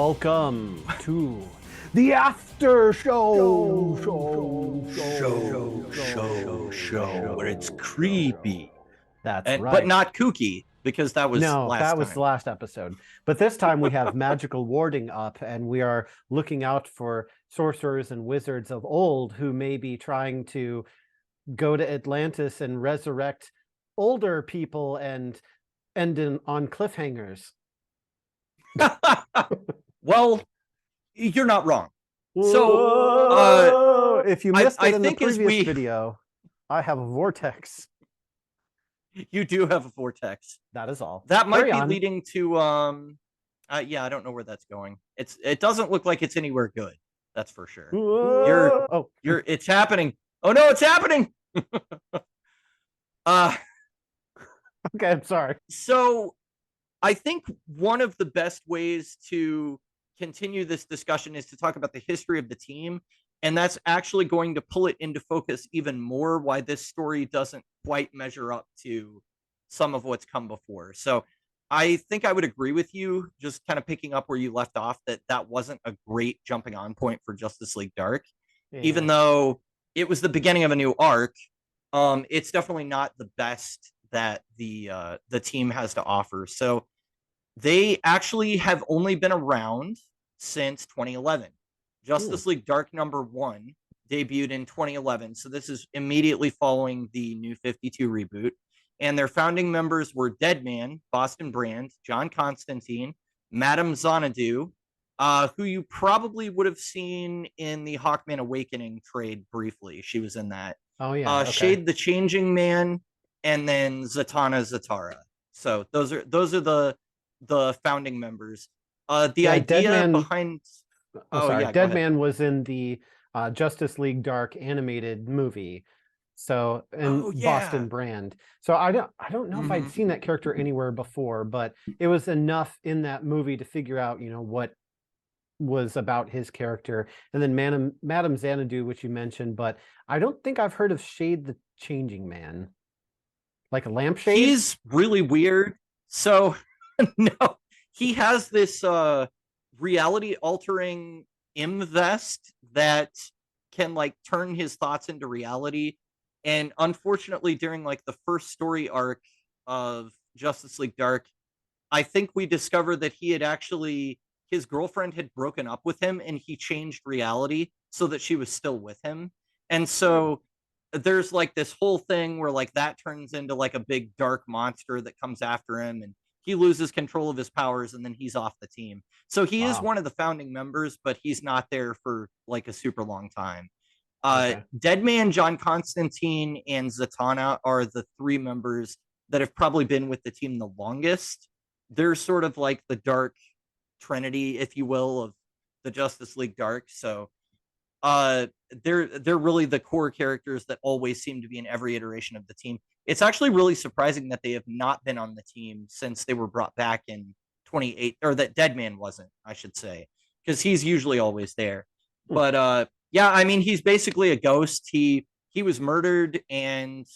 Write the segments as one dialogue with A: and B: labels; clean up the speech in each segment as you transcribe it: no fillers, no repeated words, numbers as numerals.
A: Welcome to the after
B: show, where it's creepy
A: That's
B: and but
A: right.
B: not kooky because that was
A: No,
B: last
A: that was the
B: time.
A: last episode. But this time we have magical warding up, and we are looking out for sorcerers and wizards of old who may be trying to go to Atlantis and resurrect older people and end on cliffhangers.
B: Well, you're not wrong. So,
A: Whoa! If you missed
B: I
A: it in the
B: think as
A: previous
B: we
A: video, I have a vortex.
B: you do have a vortex.
A: That is all.
B: That might
A: Carry
B: be
A: on.
B: leading to yeah, I don't know where that's going. It doesn't look like it's anywhere good. That's for sure.
A: Oh,
B: It's happening. Oh no, it's happening. uh
A: okay, I'm sorry.
B: so I think one of the best ways to continue this discussion is to talk about the history of the team. And that's actually going to pull it into focus even more why this story doesn't quite measure up to some of what's come before. So I think I would agree with you, just kind of picking up where you left off, that that wasn't a great jumping on point for Justice League Dark. Even
A: Yeah.
B: though it was the beginning of a new arc, it's definitely not the best that the team has to offer. So they actually have only been around since 2011.
A: Ooh.
B: Justice League Dark #1 debuted in 2011. So this is immediately following the New 52 reboot. And their founding members were Deadman, Boston Brand, John Constantine, Madame Xanadu, who you probably would have seen in the Hawkman Awakening trade briefly. She was in that.
A: Oh yeah. Okay.
B: Shade the Changing Man, and then Zatanna Zatara. So those are the founding members. The
A: Yeah,
B: idea
A: Deadman.
B: behind
A: Oh,
B: oh
A: sorry.
B: yeah, go ahead.
A: Deadman was in the Justice League Dark animated movie. So, and
B: Oh
A: Boston
B: yeah.
A: Brand. So I don't know if I'd
B: Mm-hmm.
A: seen that character anywhere before, but it was enough in that movie to figure out, what was about his character. And then Madame Xanadu, which you mentioned, but I don't think I've heard of Shade the Changing Man. Like a lampshade?
B: He's really weird. So no, he has this reality altering vest that can like turn his thoughts into reality. And unfortunately, during like the first story arc of Justice League Dark, I think we discovered that he had actually his girlfriend had broken up with him and he changed reality so that she was still with him. And so there's like this whole thing where like that turns into like a big dark monster that comes after him, and he loses control of his powers and then he's off the team. So he is
A: Wow.
B: one of the founding members, but he's not there for like a super long time.
A: Okay.
B: Deadman, John Constantine, and Zatanna are the three members that have probably been with the team the longest. They're sort of like the dark trinity, if you will, of the Justice League Dark. So they're really the core characters that always seem to be in every iteration of the team. It's actually really surprising that they have not been on the team since they were brought back in 28, or that Deadman wasn't, I should say, because he's usually always there.
A: Hmm.
B: But yeah, I mean, he's basically a ghost. He was murdered, and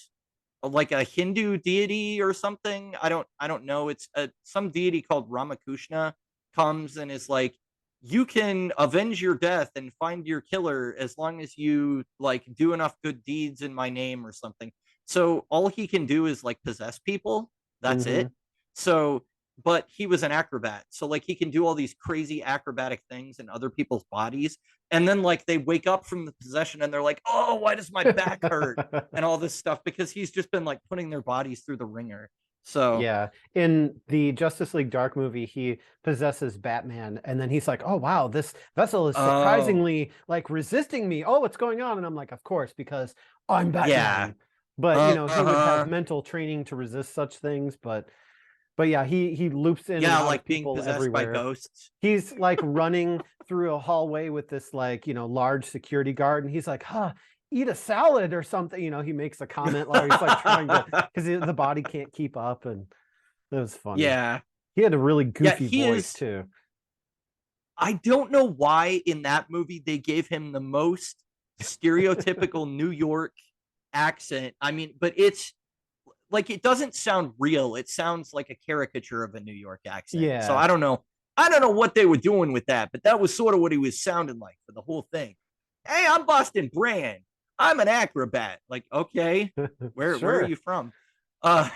B: like a Hindu deity or something. I don't know. It's some deity called Ramakrishna comes and is like, you can avenge your death and find your killer as long as you like do enough good deeds in my name or something. So all he can do is like possess people. That's
A: Mm-hmm.
B: it. So, but he was an acrobat. So like he can do all these crazy acrobatic things in other people's bodies. And then like they wake up from the possession and they're like, oh, why does my back hurt? And all this stuff because he's just been like putting their bodies through the ringer. So
A: Yeah. In the Justice League Dark movie, he possesses Batman, and then he's like, "Oh wow, this vessel is
B: oh
A: surprisingly like resisting me. Oh, what's going on?" And I'm like, "Of course, because I'm
B: yeah.
A: Batman." But he would have
B: Uh-huh.
A: mental training to resist such things. But yeah, he loops in and
B: Yeah,
A: out of
B: like being
A: people
B: possessed by
A: everywhere.
B: ghosts.
A: He's like running through a hallway with this like, large security guard, and he's like, huh, eat a salad or something. He makes a comment while he's like trying to, because the body can't keep up. And it was funny.
B: Yeah.
A: He had a really
B: Yeah,
A: goofy
B: he
A: voice
B: is.
A: too.
B: I don't know why in that movie they gave him the most stereotypical New York accent. I mean, but it's like it doesn't sound real. It sounds like a caricature of a New York accent. So
A: Yeah.
B: I don't know. I don't know what they were doing with that, but that was sort of what he was sounding like for the whole thing. Hey, I'm Boston Brand. I'm an acrobat. Like, okay, where are
A: Sure.
B: you from? Uh,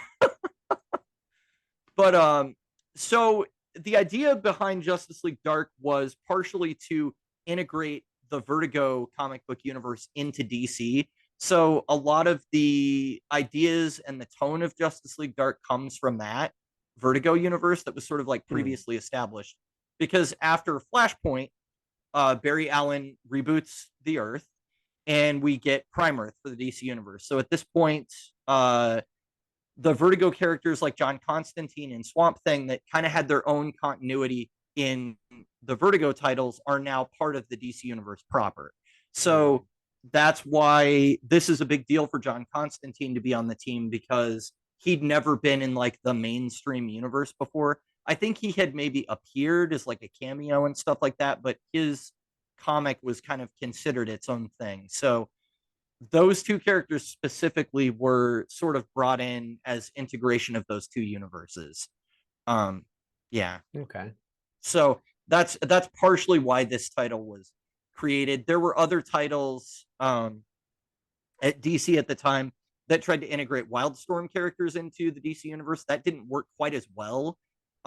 B: but so the idea behind Justice League Dark was partially to integrate the Vertigo comic book universe into DC. So a lot of the ideas and the tone of Justice League Dark comes from that Vertigo universe that was sort of like
A: Hmm.
B: previously established. Because after Flashpoint, Barry Allen reboots the Earth, and we get Prime Earth for the DC universe. So at this point, the Vertigo characters like John Constantine and Swamp Thing that kind of had their own continuity in the Vertigo titles are now part of the DC universe proper. So that's why this is a big deal for John Constantine to be on the team, because he'd never been in like the mainstream universe before. I think he had maybe appeared as like a cameo and stuff like that, but his comic was kind of considered its own thing. So those two characters specifically were sort of brought in as integration of those two universes. Um, yeah.
A: Okay.
B: So that's partially why this title was created. There were other titles at DC at the time that tried to integrate Wildstorm characters into the DC universe. That didn't work quite as well.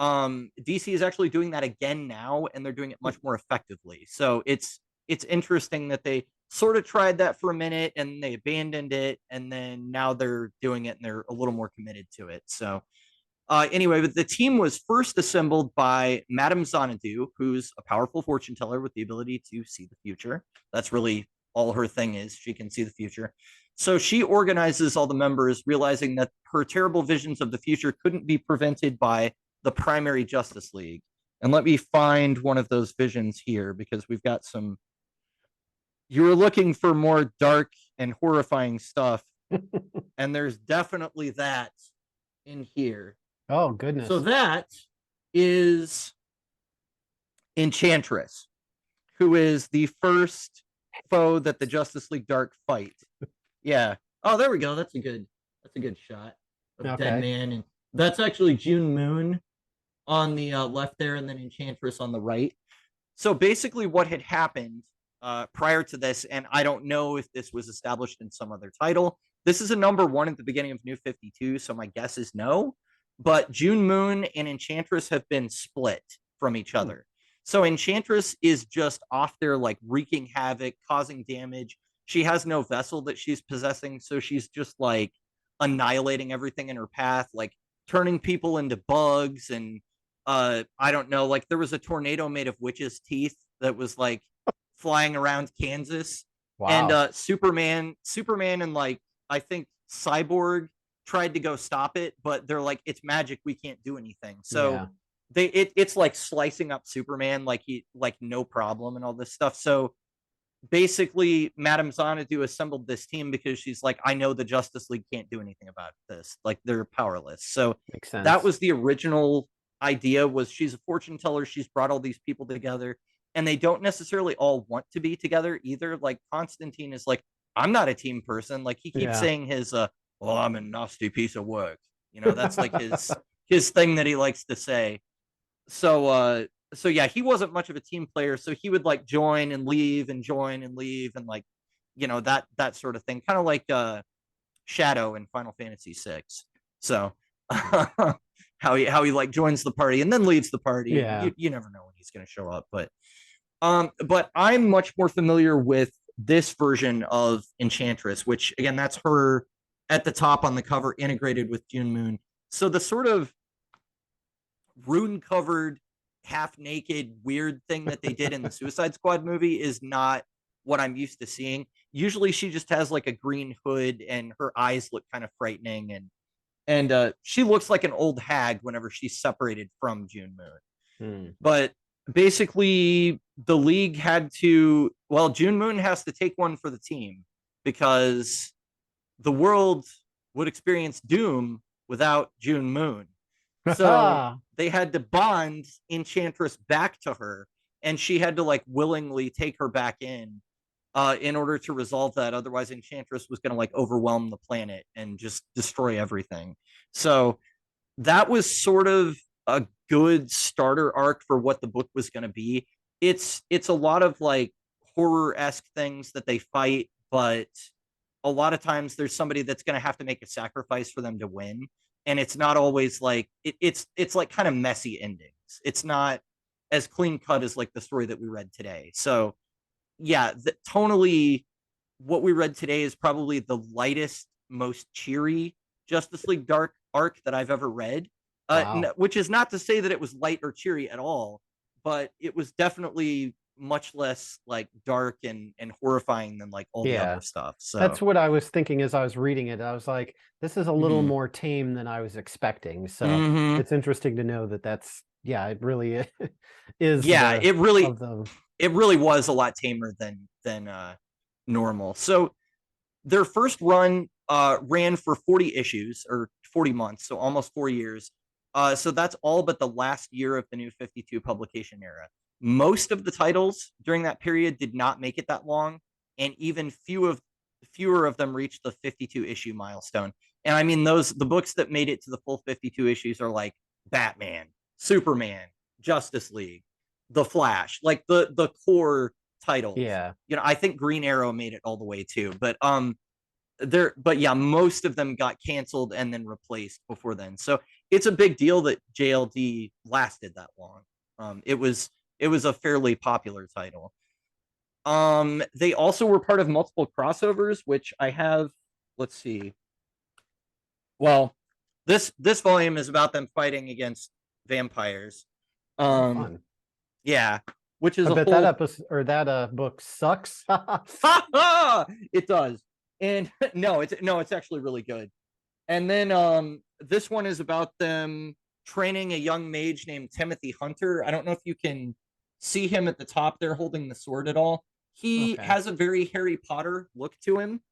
B: DC is actually doing that again now, and they're doing it much more effectively. So it's interesting that they sort of tried that for a minute and they abandoned it, and then now they're doing it and they're a little more committed to it. So anyway, but the team was first assembled by Madame Xanadu, who's a powerful fortune teller with the ability to see the future. That's really all her thing is. She can see the future. So she organizes all the members, realizing that her terrible visions of the future couldn't be prevented by the primary Justice League. And let me find one of those visions here, because we've got some. You were looking for more dark and horrifying stuff, and there's definitely that in here.
A: Oh,
B: So
A: goodness.
B: that is Enchantress, who is the first foe that the Justice League Dark fight. Yeah. Oh, there we go. That's a good shot of Dead
A: Okay.
B: Man, and that's actually June Moon on the left there, and then Enchantress on the right. So basically, what had happened prior to this, and I don't know if this was established in some other title. This is a number one at the beginning of New 52, so my guess is no. But June Moon and Enchantress have been split from each
A: Hmm.
B: other. So Enchantress is just off there, like wreaking havoc, causing damage. She has no vessel that she's possessing, so she's just like annihilating everything in her path, like turning people into bugs. And I don't know, like there was a tornado made of witches' teeth that was like flying around Kansas. And
A: Wow.
B: Superman and like I think Cyborg tried to go stop it, but they're like, it's magic, we can't do anything. So
A: Yeah.
B: it's like slicing up Superman like he like no problem and all this stuff. So basically Madame Xanadu assembled this team because she's like, I know the Justice League can't do anything about this. Like they're powerless. So
A: Makes
B: that
A: sense.
B: was the original idea, was she's a fortune teller. She's brought all these people together, and they don't necessarily all want to be together either. Like Constantine is like, I'm not a team person. Like he keeps
A: Yeah.
B: saying his well, I'm a nasty piece of work. That's like his thing that he likes to say. So yeah, he wasn't much of a team player, so he would like join and leave and join and leave, and like that sort of thing, kind of like Shadow in Final Fantasy VI. So how he like joins the party and then leaves the party, and
A: Yeah.
B: you never know when he's going to show up. But I'm much more familiar with this version of Enchantress, which again, that's her at the top on the cover, integrated with June Moon. So the sort of rune covered, half naked, weird thing that they did in the Suicide Squad movie is not what I'm used to seeing. Usually she just has like a green hood and her eyes look kind of frightening, and she looks like an old hag whenever she's separated from June Moon.
A: Hmm.
B: But basically the league had to, well, June Moon has to take one for the team, because the world would experience doom without June Moon. So they had to bond Enchantress back to her, and she had to like willingly take her back in order to resolve that. Otherwise, Enchantress was going to like overwhelm the planet and just destroy everything. So that was sort of a good starter arc for what the book was going to be. It's a lot of like horror-esque things that they fight, but a lot of times there's somebody that's going to have to make a sacrifice for them to win, and it's not always like it's like kind of messy endings. It's not as clean cut as like the story that we read today. So yeah, tonally, what we read today is probably the lightest, most cheery Justice League Dark arc that I've ever read.
A: Wow.
B: Which is not to say that it was light or cheery at all, but it was definitely much less like dark and horrifying than like all the
A: Yeah.
B: other stuff.
A: That's
B: So
A: what I was thinking as I was reading it. I was like, this is a little
B: mhm.
A: more tame than I was expecting. So
B: Mhm.
A: it's interesting to know that that's, yeah, it really is
B: Yeah,
A: the of the
B: it really was a lot tamer than normal. So their first run ran for 40 issues or 40 months, so almost 4 years. So that's all but the last year of the new 52 publication era. Most of the titles during that period did not make it that long, and even fewer of them reached the 52 issue milestone. And I mean, the books that made it to the full 52 issues are like Batman, Superman, Justice League, The Flash, like the core titles.
A: yeah.
B: You know, I think Green Arrow made it all the way too, but yeah, most of them got canceled and then replaced before then. So it's a big deal that JLD lasted that long. It was a fairly popular title. They also were part of multiple crossovers, which I have. Let's see. Well, this volume is about them fighting against vampires.
A: Oh,
B: Um,
A: fun.
B: yeah, which is
A: I
B: a
A: bet that
B: whole.
A: episode or that book sucks.
B: It does, and no, it's actually really good. And then this one is about them training a young mage named Timothy Hunter. I don't know if you can see him at the top there holding the sword at all. He
A: Okay.
B: has a very Harry Potter look to him.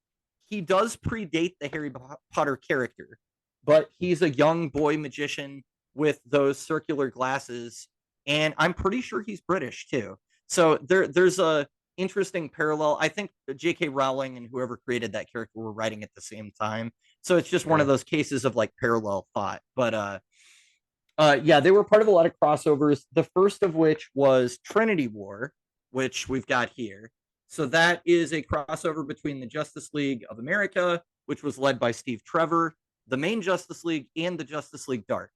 B: He does predate the Harry Potter character, but he's a young boy magician with those circular glasses, and I'm pretty sure he's British too. So there's a interesting parallel. I think J.K. Rowling and whoever created that character were writing at the same time, so it's just one of
A: Sure.
B: those cases of like parallel thought. But yeah, they were part of a lot of crossovers. The first of which was Trinity War, which we've got here. So that is a crossover between the Justice League of America, which was led by Steve Trevor, the main Justice League, and the Justice League Dark.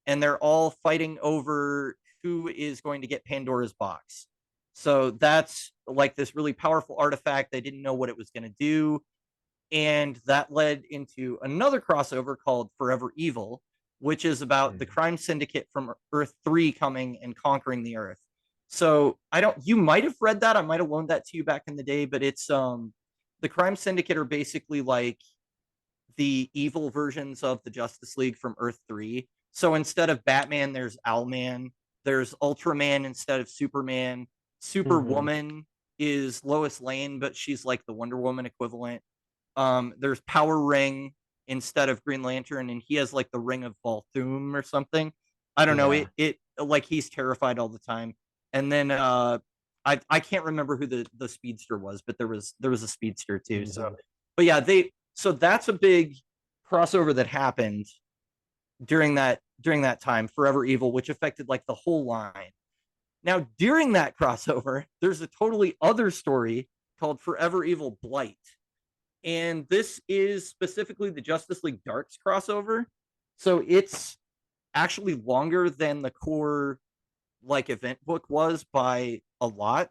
B: And they're all fighting over who is going to get Pandora's box. So that's like this really powerful artifact. They didn't know what it was going to do. And that led into another crossover called Forever Evil, which is about the
A: Mm.
B: crime syndicate from Earth 3 coming and conquering the Earth. So I don't you might have read that. I might have loaned that to you back in the day, but it's the crime syndicate are basically like the evil versions of the Justice League from Earth 3. So instead of Batman, there's Owlman, there's Ultraman instead of Superman.
A: Mm-hmm.
B: Superwoman is Lois Lane, but she's like the Wonder Woman equivalent. There's Power Ring instead of Green Lantern, and he has like the Ring of Volthoom or something. I don't know.
A: Yeah.
B: It like he's terrified all the time. And then I can't remember who the speedster was, but there was a speedster too. So
A: Mm-hmm.
B: but yeah, so that's a big crossover that happened during that time, Forever Evil, which affected like the whole line. Now, during that crossover, there's a totally other story called Forever Evil Blight. And this is specifically the Justice League Darks crossover. So it's actually longer than the core like event book was by a lot,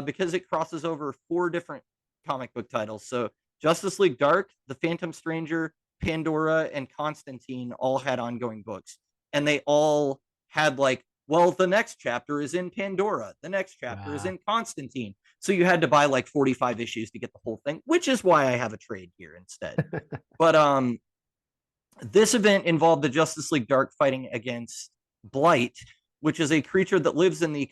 B: because it crosses over four different comic book titles. So Justice League Dark, The Phantom Stranger, Pandora, and Constantine all had ongoing books. And they all had like, well, the next chapter is in Pandora, the next chapter is
A: Ah.
B: in Constantine. So you had to buy like 45 issues to get the whole thing, which is why I have a trade here instead. But this event involved the Justice League Dark fighting against Blight, which is a creature that lives in the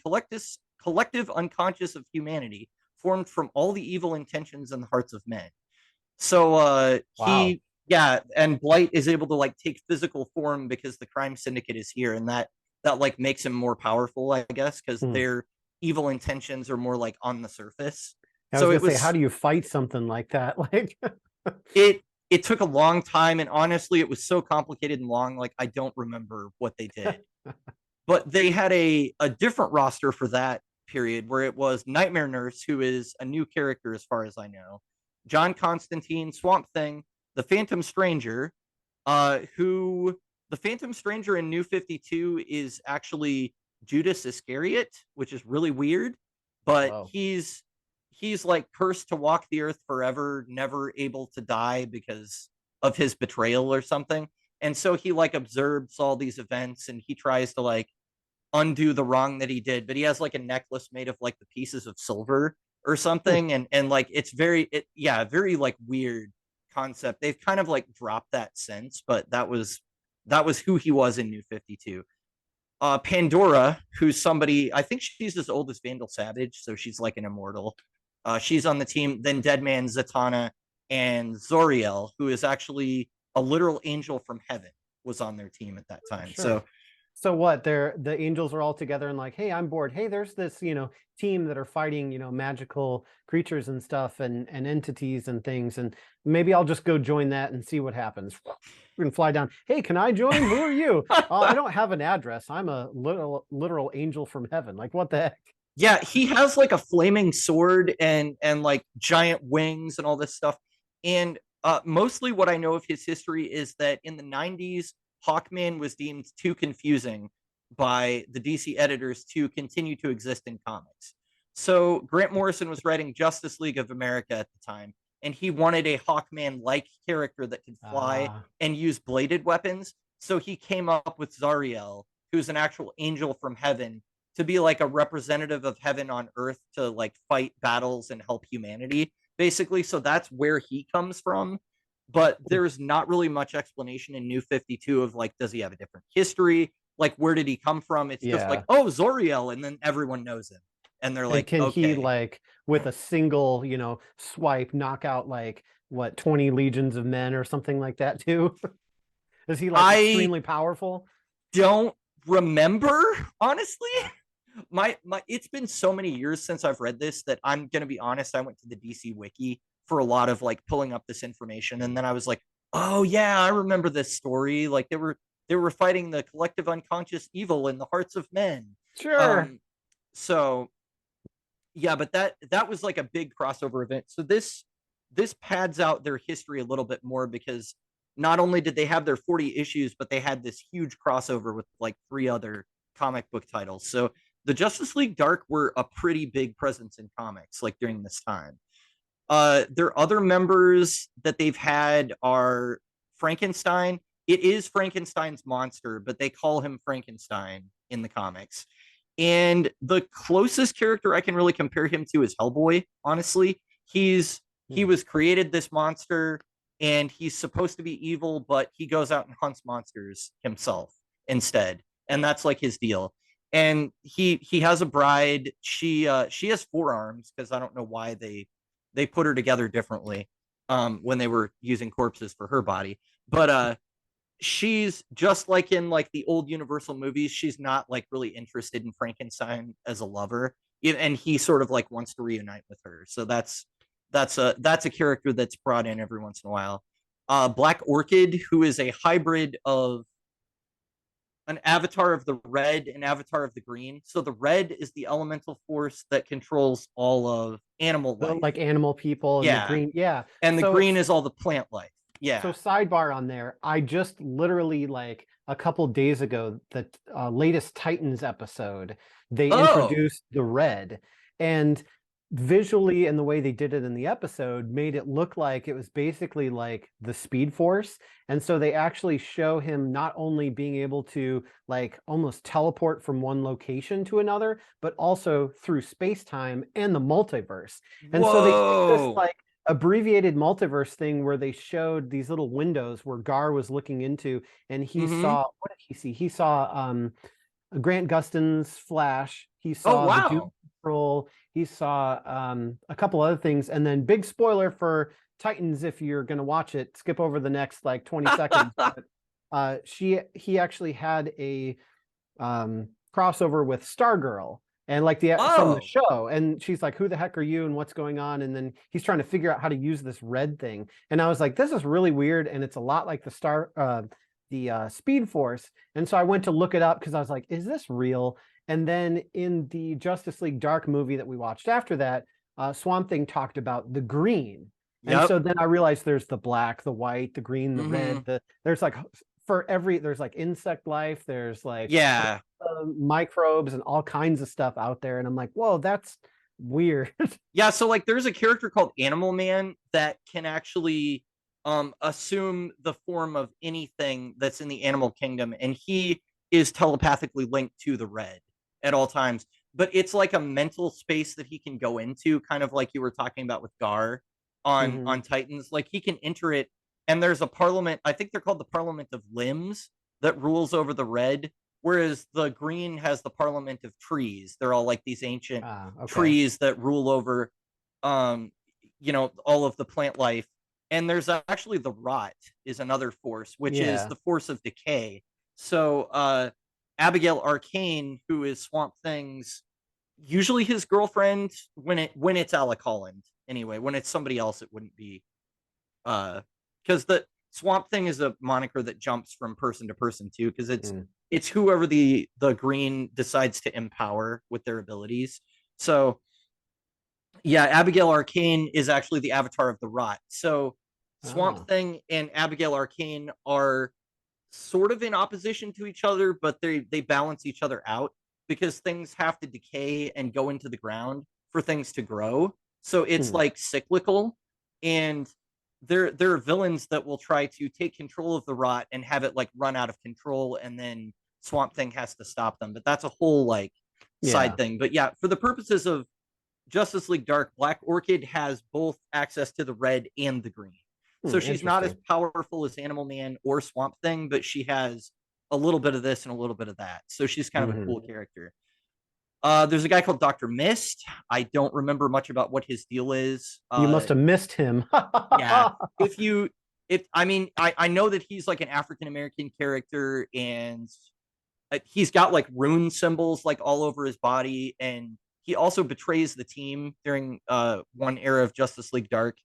B: collective unconscious of humanity, formed from all the evil intentions in the hearts of men. So
A: Wow.
B: yeah, and Blight is able to like take physical form because the crime syndicate is here, and that like makes him more powerful, I guess, because
A: Hmm.
B: their evil intentions are more like on the surface.
A: I was
B: So
A: gonna say, how do you fight something like that? Like,
B: it it took a long time, and honestly, it was so complicated and long. Like I don't remember what they did, but they had a different roster for that period where it was Nightmare Nurse, who is a new character as far as I know, John Constantine, Swamp Thing, the Phantom Stranger, who the Phantom Stranger in New 52 is actually Judas Iscariot, which is really weird, but
A: Whoa.
B: he's like cursed to walk the earth forever, never able to die because of his betrayal or something. And so he like observes all these events and he tries to like undo the wrong that he did, but he has like a necklace made of like the pieces of silver or something, and like it's yeah, very like weird concept. They've kind of like dropped that since, but that was who he was in New 52. Pandora, who's somebody, I think she's as old as Vandal Savage, so she's like an immortal. She's on the team. Then Deadman, Zatanna, and Zoriel, who is actually a literal angel from heaven, was on their team at that time.
A: Sure. So what? The angels are all together and like, hey, I'm bored. Hey, there's this, team that are fighting, magical creatures and stuff and entities and things. And maybe I'll just go join that and see what happens. We can fly down. Hey, can I join? Who are you? I don't have an address. I'm a literal angel from heaven. Like, what the heck?
B: Yeah, he has like a flaming sword and like giant wings and all this stuff. And mostly what I know of his history is that in the 90s, Hawkman was deemed too confusing by the DC editors to continue to exist in comics. So Grant Morrison was writing Justice League of America at the time, and he wanted a Hawkman-like character that could fly and use bladed weapons. So he came up with Zariel, who's an actual angel from heaven, to be like a representative of heaven on earth to like fight battles and help humanity, basically. So that's where he comes from. But there's not really much explanation in New 52 of like, does he have a different history? Like, where did he come from? It's just like, oh, Zoriel, and then everyone knows him. And they're like,
A: can
B: okay.
A: he like with a single, swipe knock out like what 20 legions of men or something like that too? Is he like extremely powerful?
B: Don't remember, honestly. My it's been so many years since I've read this that I'm gonna be honest. I went to the DC wiki for a lot of like pulling up this information, and then I was like, oh yeah, I remember this story. Like they were fighting the collective unconscious evil in the hearts of men.
A: Sure.
B: So yeah, but that was like a big crossover event. So this pads out their history a little bit more because not only did they have their 40 issues, but they had this huge crossover with like 3 other comic book titles. So the Justice League Dark were a pretty big presence in comics like during this time. Their other members that they've had are Frankenstein. It is Frankenstein's monster, but they call him Frankenstein in the comics. And the closest character I can really compare him to is Hellboy, honestly. He was created this monster and he's supposed to be evil, but he goes out and hunts monsters himself instead. And that's like his deal. And he has a bride. She has 4 arms because I don't know why they put her together differently when they were using corpses for her body. But she's just like in like the old Universal movies. She's not like really interested in Frankenstein as a lover, and he sort of like wants to reunite with her. So that's a character that's brought in every once in a while. Black Orchid, who is a hybrid of an avatar of the red and avatar of the green. So the red is the elemental force that controls all of animal life,
A: like animal people, and the green,
B: and the green is all the plant life. Yeah.
A: So sidebar on there, I just literally like a couple days ago, the latest Titans episode, they introduced the red, and visually and the way they did it in the episode made it look like it was basically like the Speed Force. And so they actually show him not only being able to like almost teleport from one location to another, but also through space-time and the multiverse. And so they did this like abbreviated multiverse thing where they showed these little windows where Gar was looking into, and he saw, what did he see? He saw Grant Gustin's Flash. He saw the Doom Patrol. He saw a couple other things, and then big spoiler for Titans if you're going to watch it. Skip over the next like 20 seconds. But, he actually had a crossover with Stargirl, and like the from the
B: Oh,
A: show. And she's like, "Who the heck are you? And what's going on?" And then he's trying to figure out how to use this red thing. And I was like, "This is really weird." And it's a lot like the Speed Force. And so I went to look it up because I was like, "Is this real?" And then in the Justice League Dark movie that we watched after that, Swamp Thing talked about the green. And
B: yep.
A: so then I realized there's the black, the white, the green, the
B: Hmm.
A: red. There's like for every there's like insect life. There's like
B: Yeah.
A: microbes and all kinds of stuff out there. And I'm like, whoa, that's weird.
B: Yeah, so like there's a character called Animal Man that can actually assume the form of anything that's in the animal kingdom, and he is telepathically linked to the red at all times. But it's like a mental space that he can go into, kind of like you were talking about with Gar
A: Hmm.
B: on Titans. Like he can enter it, and there's a parliament, I think they're called the Parliament of Limbs, that rules over the red, whereas the green has the Parliament of Trees. They're all like these ancient
A: Okay.
B: trees that rule over um all of the plant life. And there's actually the rot is another force, which is
A: Yeah.
B: the force of decay. So Abigail Arcane, who is Swamp Thing's usually his girlfriend, when it's Alec Holland anyway. When it's somebody else it wouldn't be, because the Swamp Thing is a moniker that jumps from person to person too, because
A: Mm.
B: it's whoever the green decides to empower with their abilities. So yeah, Abigail Arcane is actually the avatar of the rot. So Swamp
A: Oh.
B: Thing and Abigail Arcane are sort of in opposition to each other, but they balance each other out because things have to decay and go into the ground for things to grow. So it's
A: Hmm.
B: like cyclical, and there are villains that will try to take control of the rot and have it like run out of control, and then Swamp Thing has to stop them. But that's a whole like side
A: Yeah.
B: thing. But yeah, for the purposes of Justice League Dark, Black Orchid has both access to the red and the green. So
A: Hmm.
B: she's not as
A: Interesting.
B: powerful as Animal Man or Swamp Thing, but she has a little bit of this and a little bit of that. So she's kind of a
A: Hmm.
B: cool character. There's a guy called Dr. Mist. I don't remember much about what his deal is.
A: You must have missed him.
B: Yeah. If you if I mean I know that he's like an African American character, and he's got like rune symbols like all over his body, and he also betrays the team during one era of Justice League Dark.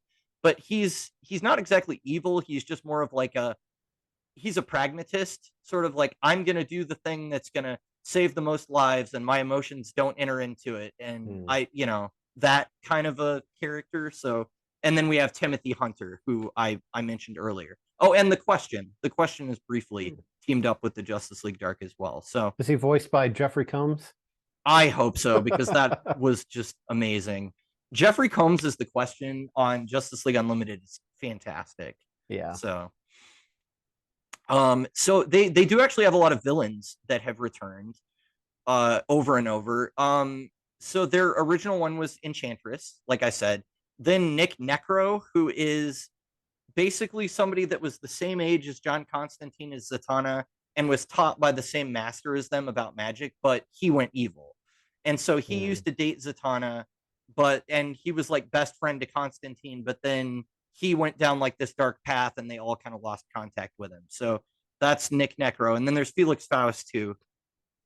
B: But he's not exactly evil. He's just more of like he's a pragmatist, sort of like, I'm gonna do the thing that's gonna save the most lives, and my emotions don't enter into it. And
A: Hmm.
B: that kind of a character. So, and then we have Timothy Hunter, who I mentioned earlier. Oh, and the question is briefly teamed up with the Justice League Dark as well. So
A: Is he voiced by Jeffrey Combs?
B: I hope so, because that was just amazing. Jeffrey Combs is the question on Justice League Unlimited is fantastic.
A: Yeah.
B: So they do actually have a lot of villains that have returned over and over. So their original one was Enchantress, like I said. Then Nick Necro, who is basically somebody that was the same age as John Constantine as Zatanna and was taught by the same master as them about magic, but he went evil. And so he
A: Hmm.
B: used to date Zatanna, and he was like best friend to Constantine, but then he went down like this dark path and they all kind of lost contact with him. So that's Nick Necro. And then there's Felix Faust, who,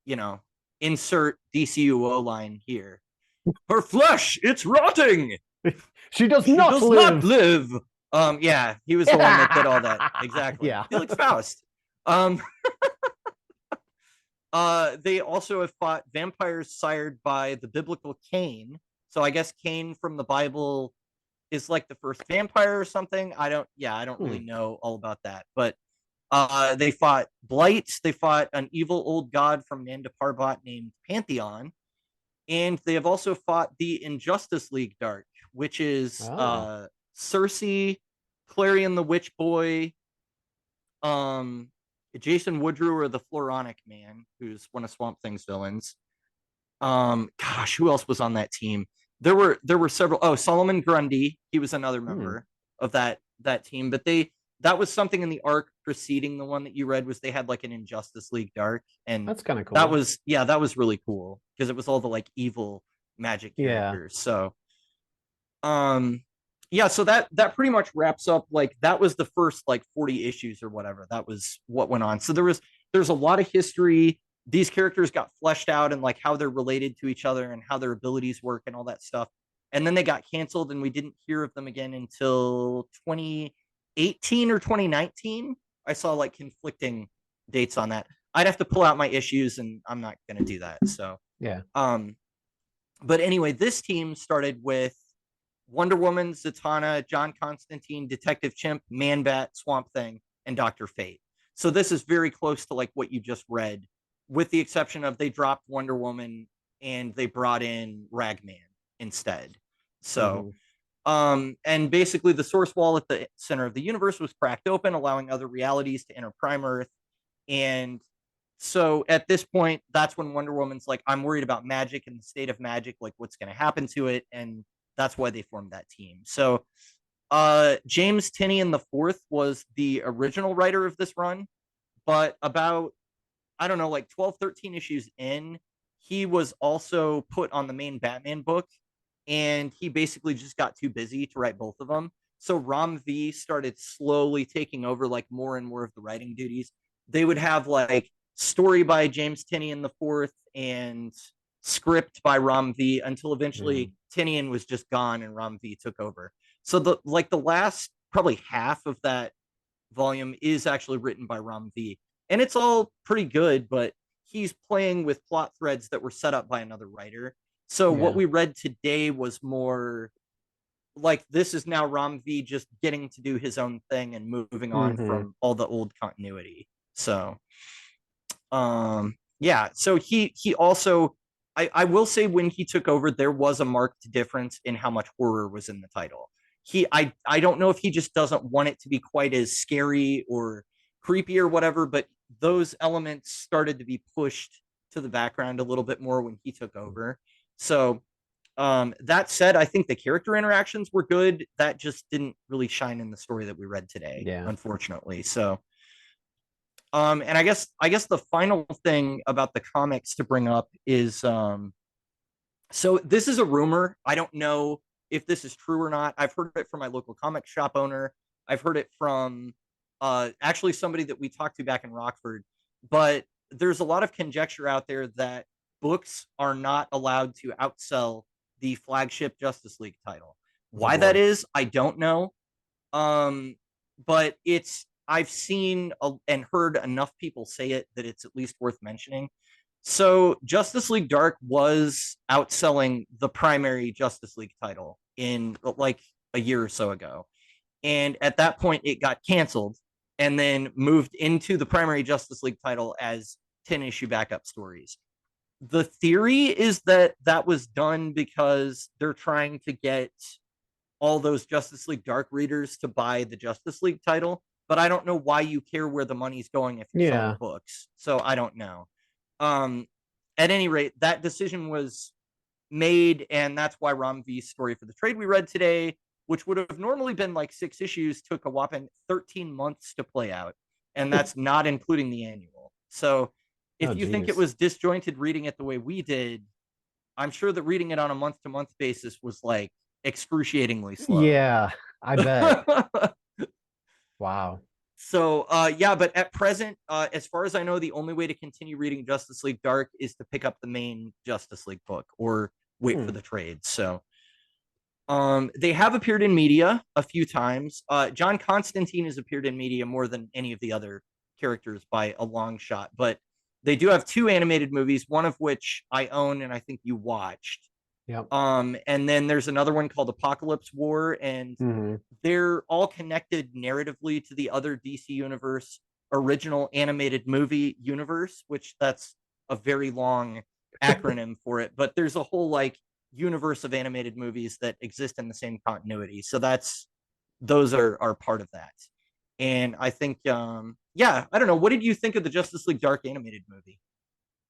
B: you know, insert DCUO line here. Her flesh, it's rotting.
A: She does
B: She
A: not
B: does not
A: live.
B: live. Yeah, he was the one that did all that. Exactly.
A: Yeah.
B: Felix Faust. Um, they also have fought vampires sired by the biblical Cain. So I guess Cain from the Bible is like the first vampire or something. I don't
A: Hmm.
B: really know all about that. But they fought Blight. They fought an evil old god from Nanda Parbat named Pantheon. And they have also fought the Injustice League Dark, which is
A: Oh.
B: Cersei, Clarion the Witch Boy, um, Jason Woodrue, or the Floronic Man, who's one of Swamp Thing's villains. Gosh, who else was on that team? There were several. Oh, Solomon Grundy, he was another
A: Hmm.
B: member of that team. But that was something in the arc preceding the one that you read, was they had like an Injustice League Dark, and
A: That's kind of cool.
B: that was really cool because it was all the like evil magic
A: Yeah.
B: characters. So um yeah, so that pretty much wraps up, like that was the first like 40 issues or whatever. That was what went on. So there's a lot of history. these characters got fleshed out and like how they're related to each other and how their abilities work and all that stuff. And then they got canceled and we didn't hear of them again until 2018 or 2019. I saw like conflicting dates on that. I'd have to pull out my issues and I'm not going to do that. So,
A: Yeah.
B: But anyway, this team started with Wonder Woman, Zatanna, John Constantine, Detective Chimp, Man Bat, Swamp Thing, and Dr. Fate. So this is very close to like what you just read, with the exception of they dropped Wonder Woman and they brought in Ragman instead. So, and basically the source wall at the center of the universe was cracked open, allowing other realities to enter Prime Earth. And so at this point, that's when Wonder Woman's like, I'm worried about magic and the state of magic, like what's going to happen to it. And that's why they formed that team. So James Tynion the Fourth was the original writer of this run, but about, I don't know, like 12, 13 issues in, he was also put on the main Batman book, and he basically just got too busy to write both of them. So Ram V started slowly taking over like more and more of the writing duties. They would have like story by James Tynion the Fourth and script by Ram V until eventually Tynion was just gone and Ram V took over. So the last probably half of that volume is actually written by Ram V, and it's all pretty good, but he's playing with plot threads that were set up by another writer. So what we read today was more like this is now Ram V just getting to do his own thing and moving on from all the old continuity. So yeah, so he also, I will say when he took over, there was a marked difference in how much horror was in the title. I don't know if he just doesn't want it to be quite as scary or creepy or whatever, but those elements started to be pushed to the background a little bit more when he took over. So that said, I think the character interactions were good. That just didn't really shine in the story that we read today, unfortunately. So and I guess the final thing about the comics to bring up is so this is a rumor. I don't know if this is true or not. I've heard it from my local comic shop owner. I've heard it from actually somebody that we talked to back in Rockford. But there's a lot of conjecture out there that books are not allowed to outsell the flagship Justice League title. Why that is, I don't know. But I've seen and heard enough people say it that it's at least worth mentioning. So Justice League Dark was outselling the primary Justice League title in like a year or so ago. And at that point, it got canceled and then moved into the primary Justice League title as 10-issue backup stories. The theory is that that was done because they're trying to get all those Justice League Dark readers to buy the Justice League title, but I don't know why you care where the money's going if you're selling books. So I don't know. At any rate, that decision was made, and that's why Ram V's story for the trade we read today, which would have normally been like 6 issues, took a whopping 13 months to play out, and that's not including the annual. So if you think it was disjointed reading it the way we did, I'm sure that reading it on a month-to-month basis was like excruciatingly slow.
A: Yeah, I bet. Wow.
B: So yeah, but at present, as far as I know, the only way to continue reading Justice League Dark is to pick up the main Justice League book or wait for the trade. So they have appeared in media a few times. John Constantine has appeared in media more than any of the other characters by a long shot, but they do have 2 animated movies, one of which I own and I think you watched.
A: Yep.
B: And then there's another one called Apocalypse War, and they're all connected narratively to the other DC Universe original animated movie universe, which that's a very long acronym for it. But there's a whole like universe of animated movies that exist in the same continuity. So those are part of that. And I think yeah, I don't know. What did you think of the Justice League Dark animated movie?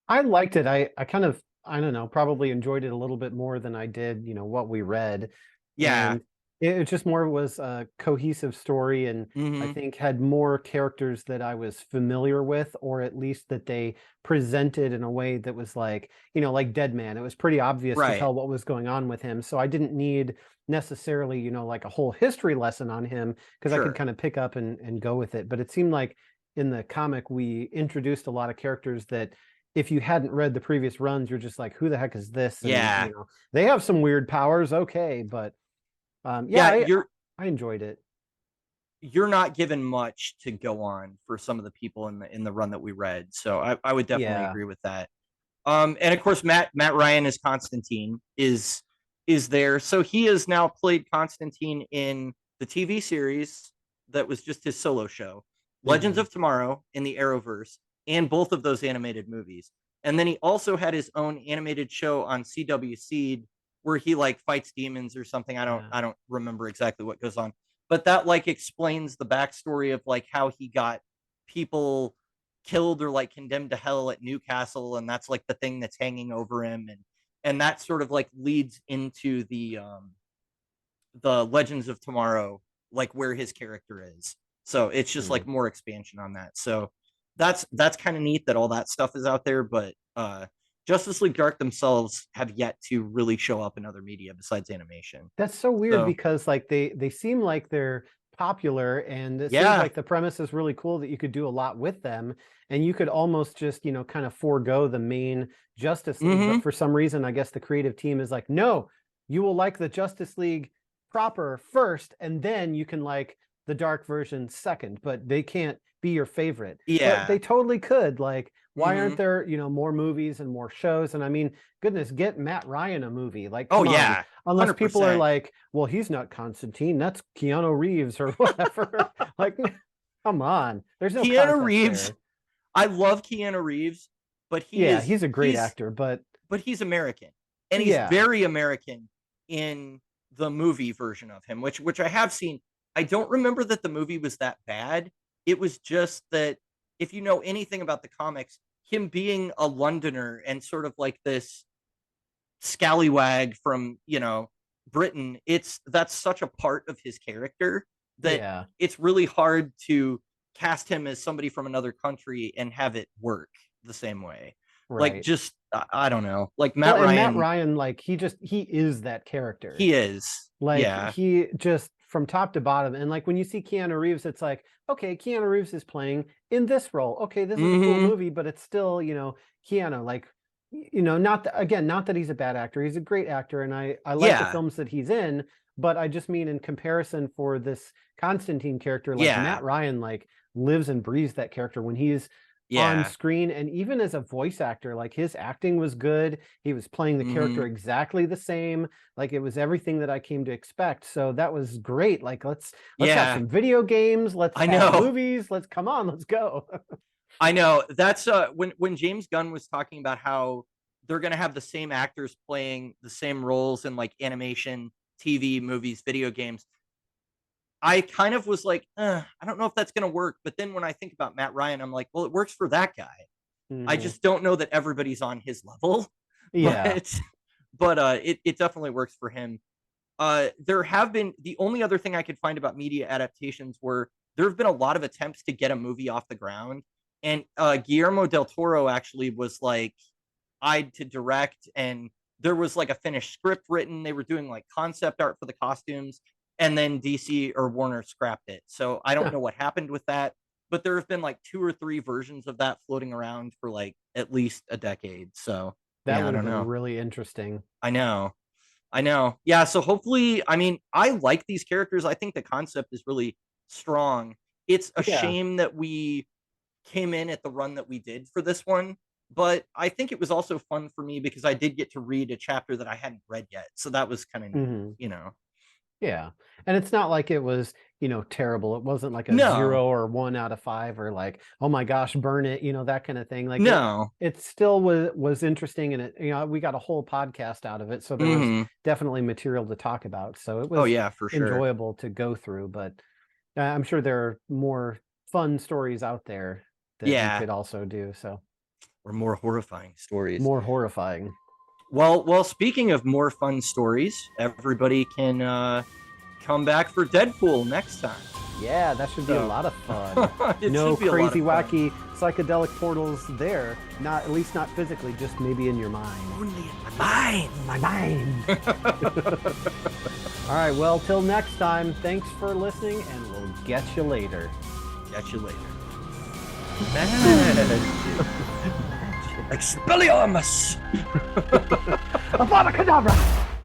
A: I liked it. I kind of, I don't know, probably enjoyed it a little bit more than I did, what we read.
B: Yeah.
A: And it just more was a cohesive story, and I think had more characters that I was familiar with, or at least that they presented in a way that was like, like Deadman. It was pretty obvious to tell what was going on with him. So I didn't need necessarily, like a whole history lesson on him, because I could kind of pick up and go with it. But it seemed like in the comic, we introduced a lot of characters that if you hadn't read the previous runs, you're just like, who the heck is this? And,
B: Yeah.
A: you know, they have some weird powers. Okay. But
B: Yeah,
A: I enjoyed it.
B: you're not given much to go on for some of the people in the run that we read. So I would definitely
A: Yeah.
B: agree with that. And of course, Matt Ryan as Constantine is there. So he has now played Constantine in the TV series that was just his solo show, Legends
A: Mhm.
B: of Tomorrow in the Arrowverse, and both of those animated movies. And then he also had his own animated show on CW Seed where he like fights demons or something.
A: Yeah.
B: I don't remember exactly what goes on, but that like explains the backstory of like how he got people killed or like condemned to hell at Newcastle, and that's like the thing that's hanging over him, and that sort of like leads into the Legends of Tomorrow, like where his character is. So it's just like more expansion on that. So that's kind of neat that all that stuff is out there, but Justice League Dark themselves have yet to really show up in other media besides animation.
A: That's so weird
B: So
A: because like they seem like they're popular, and it seems
B: yeah,
A: like the premise is really cool that you could do a lot with them, and you could almost just, you know, kind of forego the main Justice League. But for some reason, I guess the creative team is like, no, you will like the Justice League proper first, and then you can like the dark version second, but they can't be your favorite. But
B: yeah.
A: they totally could. Like, why aren't there, you know, more movies and more shows? And I mean, goodness, get Matt Ryan a movie. Like,
B: Oh
A: come on.
B: yeah.
A: Unless people are
B: 100%.
A: like, well, he's not Constantine, that's Keanu Reeves or whatever. Like, come on. There's no
B: Keanu
A: contest
B: Reeves.
A: there.
B: I love Keanu Reeves, but
A: he's a great actor, but
B: he's American, and he's very American in the movie version of him, which I have seen. I don't remember that the movie was that bad. It was just that if you know anything about the comics, him being a Londoner and sort of like this scallywag from, you know, Britain, that's such a part of his character that it's really hard to cast him as somebody from another country and have it work the same way.
A: Right.
B: Like, just I don't know. Like Matt
A: Ryan, like he is that character.
B: He is.
A: Like he just from top to bottom. And like when you see Keanu Reeves, it's like, okay, Keanu Reeves is playing in this role. Okay, this is a cool movie, but it's still, you know, Keanu, like, you know, not that he's a bad actor. He's a great actor, and I like the films that he's in, but I just mean in comparison for this Constantine character, like Matt Ryan like lives and breathes that character when he's on screen. And even as a voice actor, like his acting was good. He was playing the character exactly the same. Like it was everything that I came to expect. So that was great. Like let's have some video games. Let's have movies. Let's go.
B: I know. That's when James Gunn was talking about how they're going to have the same actors playing the same roles in like animation, TV, movies, video games. I kind of was like, I don't know if that's going to work. But then when I think about Matt Ryan, I'm like, well, it works for that guy. I just don't know that everybody's on his level.
A: Yeah.
B: But it definitely works for him. There have been, the only other thing I could find about media adaptations were there have been a lot of attempts to get a movie off the ground. And Guillermo del Toro actually was like eyed to direct, and there was like a finished script written. They were doing like concept art for the costumes, and then DC or Warner scrapped it. So I don't know what happened with that, but there have been like 2 or 3 versions of that floating around for like at least a decade. So
A: that would have been really interesting.
B: I know. Yeah. So hopefully, I mean, I like these characters. I think the concept is really strong. It's a shame that we came in at the run that we did for this one, but I think it was also fun for me because I did get to read a chapter that I hadn't read yet. So that was kind of neat, you know.
A: Yeah. And it's not like it was, you know, terrible. It wasn't like a 0 or 1 out of 5 or like, oh my gosh, burn it, you know, that kind of thing. Like it still was interesting, and it, you know, we got a whole podcast out of it. So there was definitely material to talk about. So it was
B: for sure
A: enjoyable to go through, but I'm sure there are more fun stories out there that you could also do. So,
B: or more horrifying stories.
A: More horrifying.
B: Well, speaking of more fun stories, everybody can come back for Deadpool next time.
A: Yeah, that should be a lot of fun. No crazy, wacky psychedelic portals there. Not, at least not physically, just maybe in your mind.
B: Only in my mind.
A: My mind. All right, well, till next time, thanks for listening, and we'll get you later.
B: Magic. Expelliarmus!
A: Avada Kedavra!